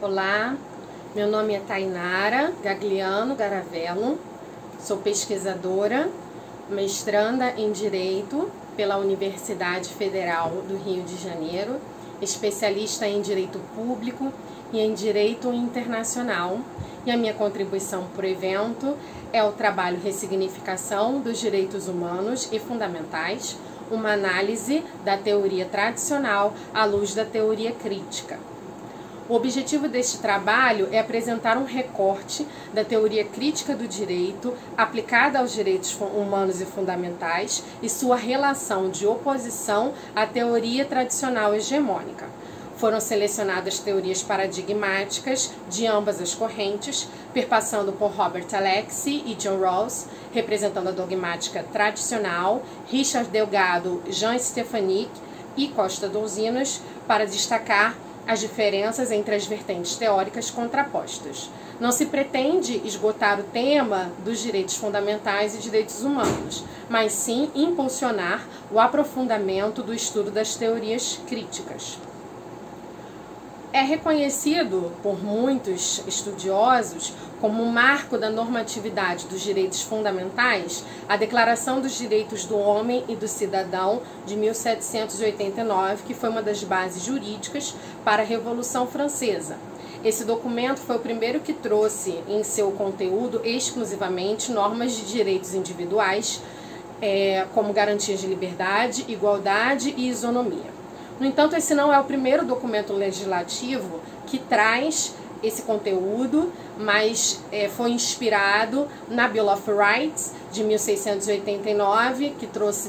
Olá, meu nome é Tainara Gagliano Garavello, sou pesquisadora, mestranda em Direito pela Universidade Federal do Rio de Janeiro, especialista em Direito Público e em Direito Internacional, e a minha contribuição para o evento é o trabalho Ressignificação dos Direitos Humanos e Fundamentais, uma análise da teoria tradicional à luz da teoria crítica. O objetivo deste trabalho é apresentar um recorte da teoria crítica do direito aplicada aos direitos humanos e fundamentais e sua relação de oposição à teoria tradicional hegemônica. Foram selecionadas teorias paradigmáticas de ambas as correntes, perpassando por Robert Alexie e John Rawls, representando a dogmática tradicional, Richard Delgado, Jean Stefanik e Costa Douzinos, para destacar as diferenças entre as vertentes teóricas contrapostas. Não se pretende esgotar o tema dos direitos fundamentais e direitos humanos, mas sim impulsionar o aprofundamento do estudo das teorias críticas. É reconhecido por muitos estudiosos como um marco da normatividade dos direitos fundamentais a Declaração dos Direitos do Homem e do Cidadão de 1789, que foi uma das bases jurídicas para a Revolução Francesa. Esse documento foi o primeiro que trouxe em seu conteúdo exclusivamente normas de direitos individuais, como garantias de liberdade, igualdade e isonomia. No entanto, esse não é o primeiro documento legislativo que traz esse conteúdo, mas foi inspirado na Bill of Rights de 1689, que trouxe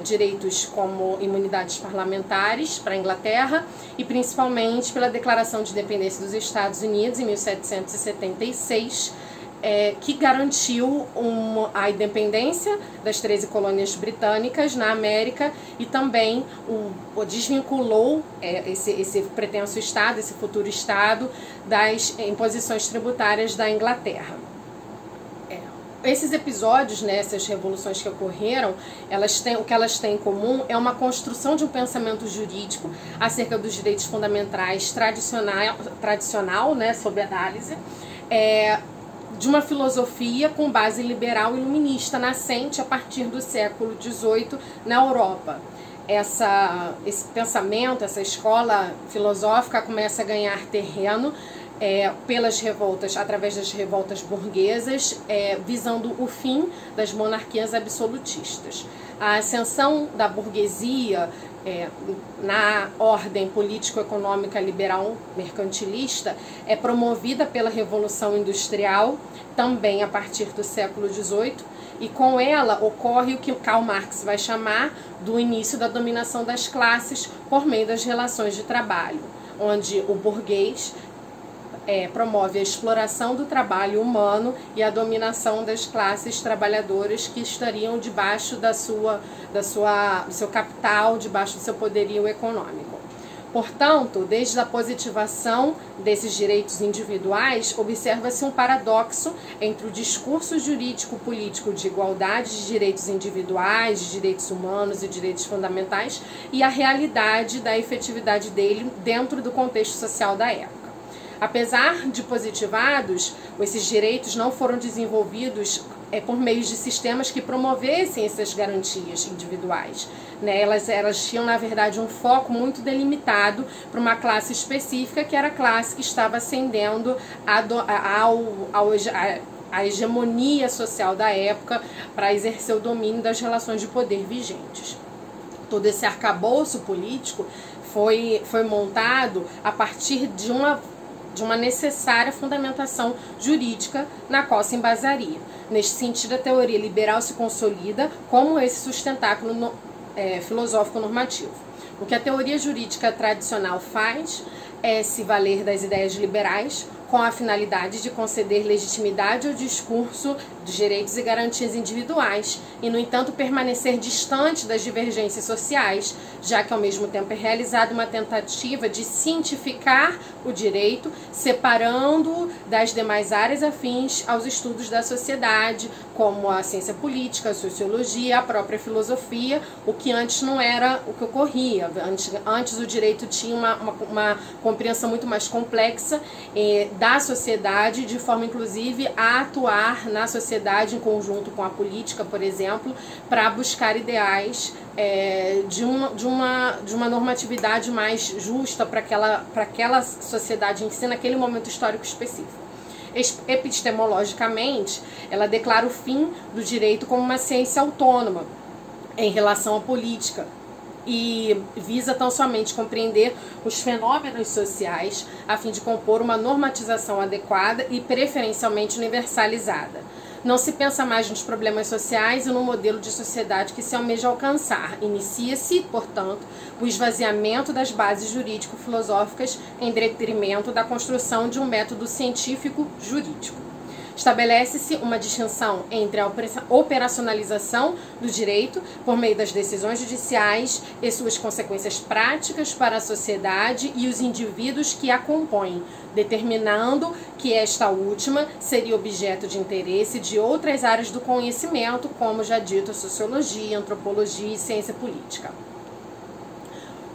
direitos como imunidades parlamentares para a Inglaterra, e principalmente pela Declaração de Independência dos Estados Unidos em 1776, que garantiu a independência das 13 colônias britânicas na América e também desvinculou esse pretenso Estado, esse futuro Estado, das imposições tributárias da Inglaterra. Esses episódios, essas revoluções que ocorreram, o que elas têm em comum é uma construção de um pensamento jurídico acerca dos direitos fundamentais tradicional, sob análise, de uma filosofia com base liberal e iluminista, nascente a partir do século XVIII na Europa. Esse pensamento, essa escola filosófica começa a ganhar terreno pelas revoltas, através das revoltas burguesas, visando o fim das monarquias absolutistas. A ascensão da burguesia na ordem político-econômica liberal mercantilista é promovida pela Revolução Industrial, também a partir do século XVIII, e com ela ocorre o que Karl Marx vai chamar do início da dominação das classes por meio das relações de trabalho, onde o burguês promove a exploração do trabalho humano e a dominação das classes trabalhadoras que estariam debaixo do seu capital, debaixo do seu poderio econômico. Portanto, desde a positivação desses direitos individuais, observa-se um paradoxo entre o discurso jurídico-político de igualdade de direitos individuais, de direitos humanos e direitos fundamentais e a realidade da efetividade dele dentro do contexto social da época. Apesar de positivados, esses direitos não foram desenvolvidos por meio de sistemas que promovessem essas garantias individuais. Elas tinham, na verdade, um foco muito delimitado para uma classe específica, que era a classe que estava ascendendo a hegemonia social da época para exercer o domínio das relações de poder vigentes. Todo esse arcabouço político foi montado a partir de uma necessária fundamentação jurídica na qual se embasaria. Neste sentido, a teoria liberal se consolida como esse sustentáculo filosófico normativo. O que a teoria jurídica tradicional faz é se valer das ideias liberais com a finalidade de conceder legitimidade ao discurso dos direitos e garantias individuais e, no entanto, permanecer distante das divergências sociais, já que ao mesmo tempo é realizada uma tentativa de cientificar o direito, separando-o das demais áreas afins aos estudos da sociedade, como a ciência política, a sociologia, a própria filosofia, o que antes não era o que ocorria. Antes o direito tinha uma compreensão muito mais complexa da sociedade, de forma inclusive a atuar na sociedade em conjunto com a política, por exemplo, para buscar ideais de uma normatividade mais justa para aquela sociedade em si, naquele momento histórico específico. Epistemologicamente, ela declara o fim do direito como uma ciência autônoma em relação à política e visa tão somente compreender os fenômenos sociais a fim de compor uma normatização adequada e preferencialmente universalizada. Não se pensa mais nos problemas sociais e no modelo de sociedade que se almeja alcançar. Inicia-se, portanto, o esvaziamento das bases jurídico-filosóficas em detrimento da construção de um método científico-jurídico. Estabelece-se uma distinção entre a operacionalização do direito por meio das decisões judiciais e suas consequências práticas para a sociedade e os indivíduos que a compõem, determinando que esta última seria objeto de interesse de outras áreas do conhecimento, como já dito, sociologia, antropologia e ciência política.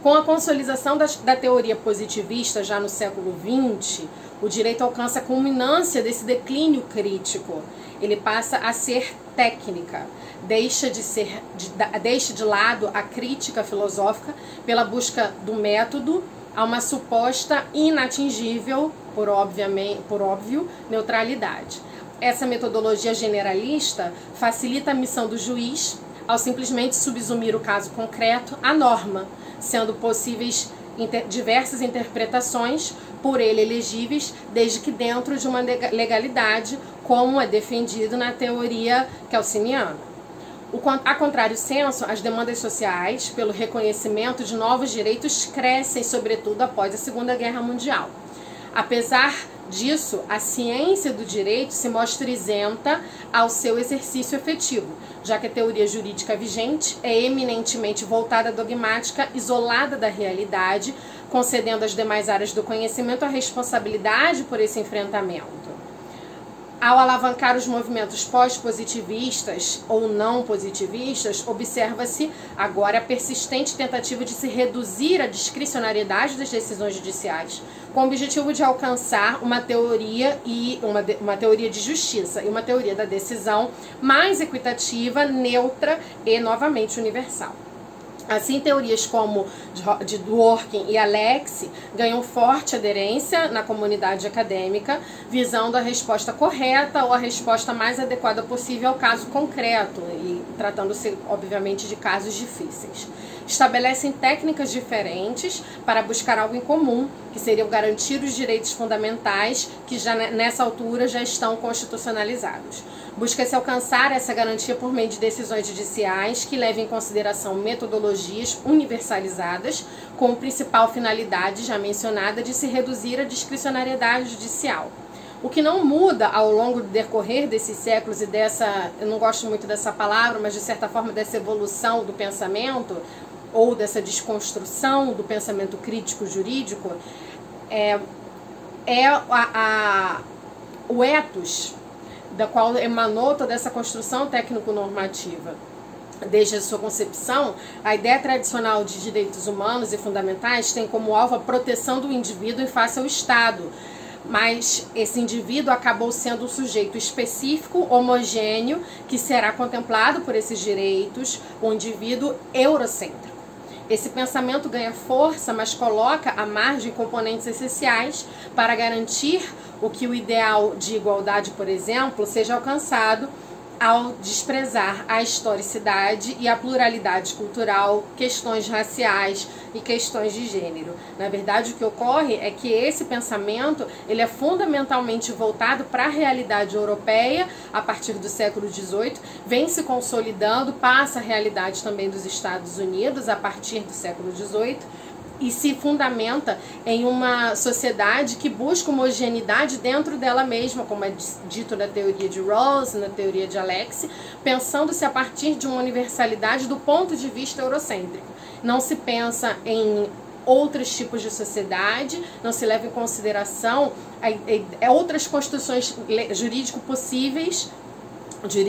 Com a consolidação da teoria positivista já no século XX, o direito alcança a culminância desse declínio crítico. Ele passa a ser técnica, deixa de lado a crítica filosófica pela busca do método a uma suposta inatingível, por óbvio, neutralidade. Essa metodologia generalista facilita a missão do juiz ao simplesmente subsumir o caso concreto à norma, sendo possíveis diversas interpretações por ele elegíveis, desde que dentro de uma legalidade, como é defendido na teoria kelseniana. A contrário senso, as demandas sociais pelo reconhecimento de novos direitos crescem, sobretudo após a Segunda Guerra Mundial. Apesar disso, a ciência do direito se mostra isenta ao seu exercício efetivo, já que a teoria jurídica vigente é eminentemente voltada à dogmática, isolada da realidade, concedendo às demais áreas do conhecimento a responsabilidade por esse enfrentamento. Ao alavancar os movimentos pós-positivistas ou não positivistas, observa-se agora a persistente tentativa de se reduzir a discricionariedade das decisões judiciais, com o objetivo de alcançar uma teoria de justiça e uma teoria da decisão mais equitativa, neutra e novamente universal. Assim, teorias como de Dworkin e Alexis ganham forte aderência na comunidade acadêmica, visando a resposta correta ou a resposta mais adequada possível ao caso concreto, e tratando-se, obviamente, de casos difíceis. Estabelecem técnicas diferentes para buscar algo em comum, que seriam garantir os direitos fundamentais que já nessa altura já estão constitucionalizados. Busca-se alcançar essa garantia por meio de decisões judiciais que levem em consideração metodologias universalizadas, com a principal finalidade já mencionada de se reduzir a discricionariedade judicial. O que não muda ao longo do decorrer desses séculos e eu não gosto muito dessa palavra, mas de certa forma dessa evolução do pensamento, ou dessa desconstrução do pensamento crítico jurídico, o ethos da qual emanou toda essa construção técnico-normativa. Desde a sua concepção, a ideia tradicional de direitos humanos e fundamentais tem como alvo a proteção do indivíduo em face ao Estado, mas esse indivíduo acabou sendo um sujeito específico, homogêneo, que será contemplado por esses direitos, um indivíduo eurocêntrico. Esse pensamento ganha força, mas coloca à margem componentes essenciais para garantir que o ideal de igualdade, por exemplo, seja alcançado ao desprezar a historicidade e a pluralidade cultural, questões raciais e questões de gênero. Na verdade, o que ocorre é que esse pensamento ele é fundamentalmente voltado para a realidade europeia a partir do século XVIII, vem se consolidando, passa a realidade também dos Estados Unidos a partir do século XVIII, e se fundamenta em uma sociedade que busca homogeneidade dentro dela mesma, como é dito na teoria de Rawls, na teoria de Alexis, pensando-se a partir de uma universalidade do ponto de vista eurocêntrico. Não se pensa em outros tipos de sociedade, não se leva em consideração outras construções jurídicas possíveis,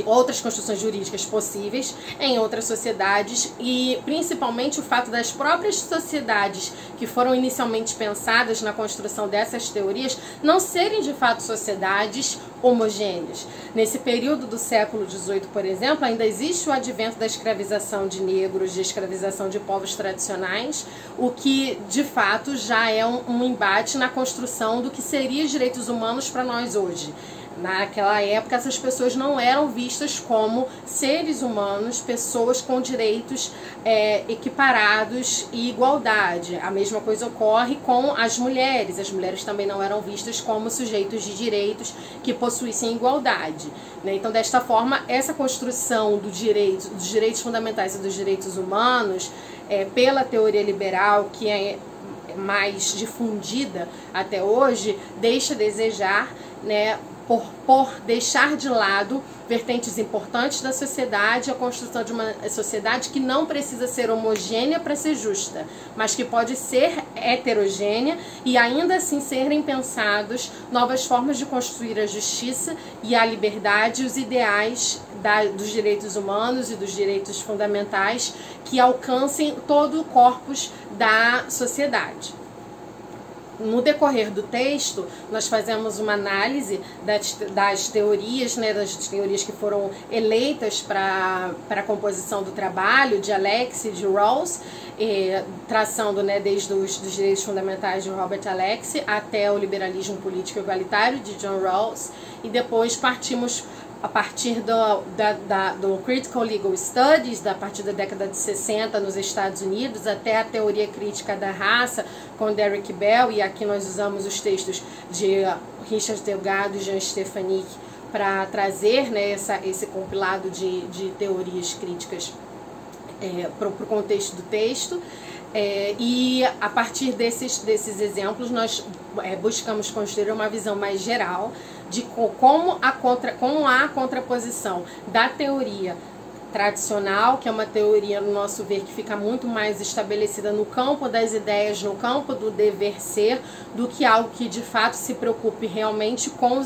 outras construções jurídicas possíveis em outras sociedades, e principalmente o fato das próprias sociedades que foram inicialmente pensadas na construção dessas teorias não serem de fato sociedades homogêneas. Nesse período do século XVIII, por exemplo, ainda existe o advento da escravização de negros, de escravização de povos tradicionais, o que de fato já é um embate na construção do que seriam direitos humanos para nós hoje. Naquela época, essas pessoas não eram vistas como seres humanos, pessoas com direitos equiparados e igualdade. A mesma coisa ocorre com as mulheres. As mulheres também não eram vistas como sujeitos de direitos que possuíssem igualdade, né? Então, desta forma, essa construção dos direitos fundamentais e dos direitos humanos, pela teoria liberal, que é mais difundida até hoje, deixa a desejar, né, por deixar de lado vertentes importantes da sociedade, a construção de uma sociedade que não precisa ser homogênea para ser justa, mas que pode ser heterogênea e ainda assim serem pensados novas formas de construir a justiça e a liberdade e os ideais dos direitos humanos e dos direitos fundamentais que alcancem todo o corpus da sociedade. No decorrer do texto, nós fazemos uma análise das teorias, né, das teorias que foram eleitas para a composição do trabalho, de Alexis e de Rawls, traçando, né, desde os direitos fundamentais de Robert Alexis até o liberalismo político igualitário de John Rawls, e depois partimos a partir do Critical Legal Studies, a partir da década de 60 nos Estados Unidos, até a teoria crítica da raça com Derek Bell, e aqui nós usamos os textos de Richard Delgado e Jean Stefanik para trazer, né, esse compilado de teorias críticas para o contexto do texto. E a partir desses exemplos nós buscamos construir uma visão mais geral de como há a contraposição da teoria tradicional, que é uma teoria, no nosso ver, que fica muito mais estabelecida no campo das ideias, no campo do dever ser, do que algo que de fato se preocupe realmente com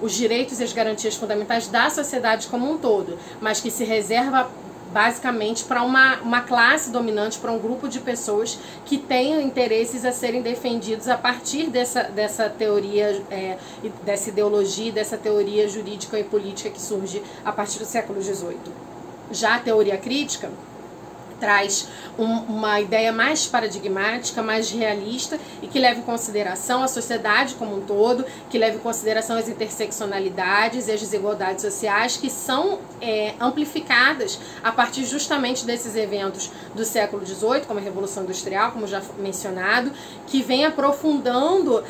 os direitos e as garantias fundamentais da sociedade como um todo, mas que se reserva basicamente para uma classe dominante, para um grupo de pessoas que tenham interesses a serem defendidos a partir dessa teoria, dessa ideologia, dessa teoria jurídica e política que surge a partir do século XVIII. Já a teoria crítica traz uma ideia mais paradigmática, mais realista, e que leva em consideração a sociedade como um todo, que leva em consideração as interseccionalidades e as desigualdades sociais que são amplificadas a partir justamente desses eventos do século XVIII, como a Revolução Industrial, como já mencionado, que vem aprofundando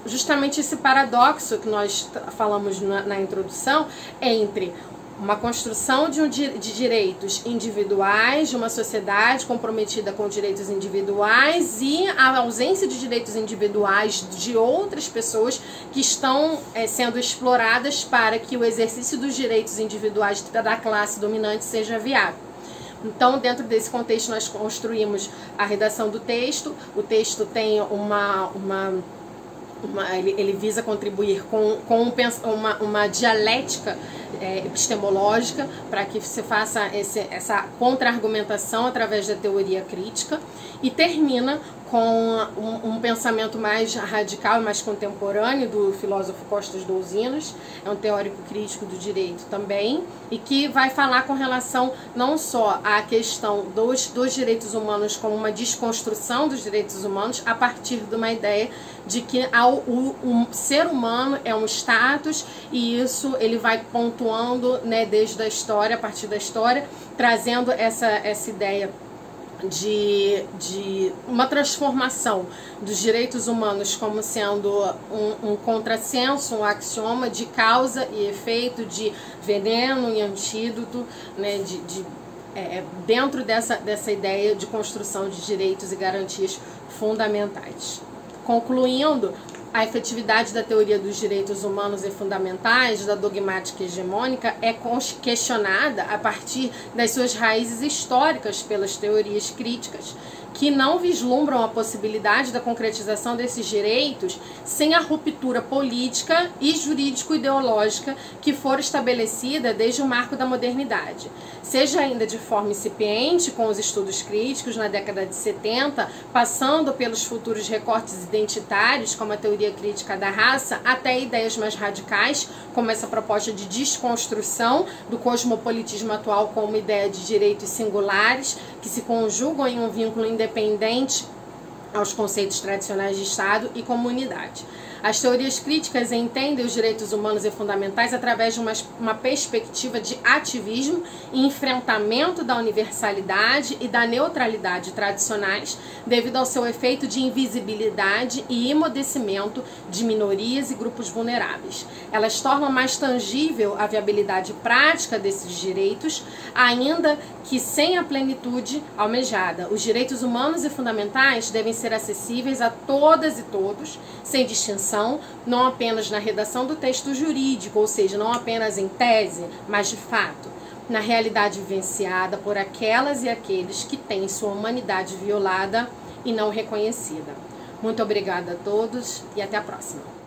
justamente esse paradoxo que nós falamos na introdução entre uma construção de direitos individuais, de uma sociedade comprometida com direitos individuais, e a ausência de direitos individuais de outras pessoas que estão sendo exploradas para que o exercício dos direitos individuais da classe dominante seja viável. Então, dentro desse contexto, nós construímos a redação do texto. O texto tem ele visa contribuir com uma dialética epistemológica para que se faça essa contra-argumentação através da teoria crítica, e termina com um pensamento mais radical e mais contemporâneo do filósofo Costas Douzinos, é um teórico crítico do direito também, e que vai falar com relação não só à questão dos direitos humanos como uma desconstrução dos direitos humanos a partir de uma ideia de que o ser humano é um status, e isso ele vai pontuando, né, desde a história, a partir da história, trazendo essa ideia de uma transformação dos direitos humanos como sendo um contrassenso, um axioma de causa e efeito, de veneno e antídoto, né, dentro dessa ideia de construção de direitos e garantias fundamentais. Concluindo, a efetividade da teoria dos direitos humanos e fundamentais, da dogmática hegemônica, é questionada a partir das suas raízes históricas pelas teorias críticas, que não vislumbram a possibilidade da concretização desses direitos sem a ruptura política e jurídico-ideológica que for estabelecida desde o marco da modernidade. Seja ainda de forma incipiente, com os estudos críticos na década de 70, passando pelos futuros recortes identitários, como a teoria crítica da raça, até ideias mais radicais, como essa proposta de desconstrução do cosmopolitismo atual como ideia de direitos singulares, que se conjugam em um vínculo independente aos conceitos tradicionais de Estado e comunidade. As teorias críticas entendem os direitos humanos e fundamentais através de uma perspectiva de ativismo e enfrentamento da universalidade e da neutralidade tradicionais, devido ao seu efeito de invisibilidade e emudecimento de minorias e grupos vulneráveis. Elas tornam mais tangível a viabilidade prática desses direitos, ainda que sem a plenitude almejada. Os direitos humanos e fundamentais devem ser acessíveis a todas e todos, sem distinção, não apenas na redação do texto jurídico, ou seja, não apenas em tese, mas de fato, na realidade vivenciada por aquelas e aqueles que têm sua humanidade violada e não reconhecida. Muito obrigada a todos e até a próxima.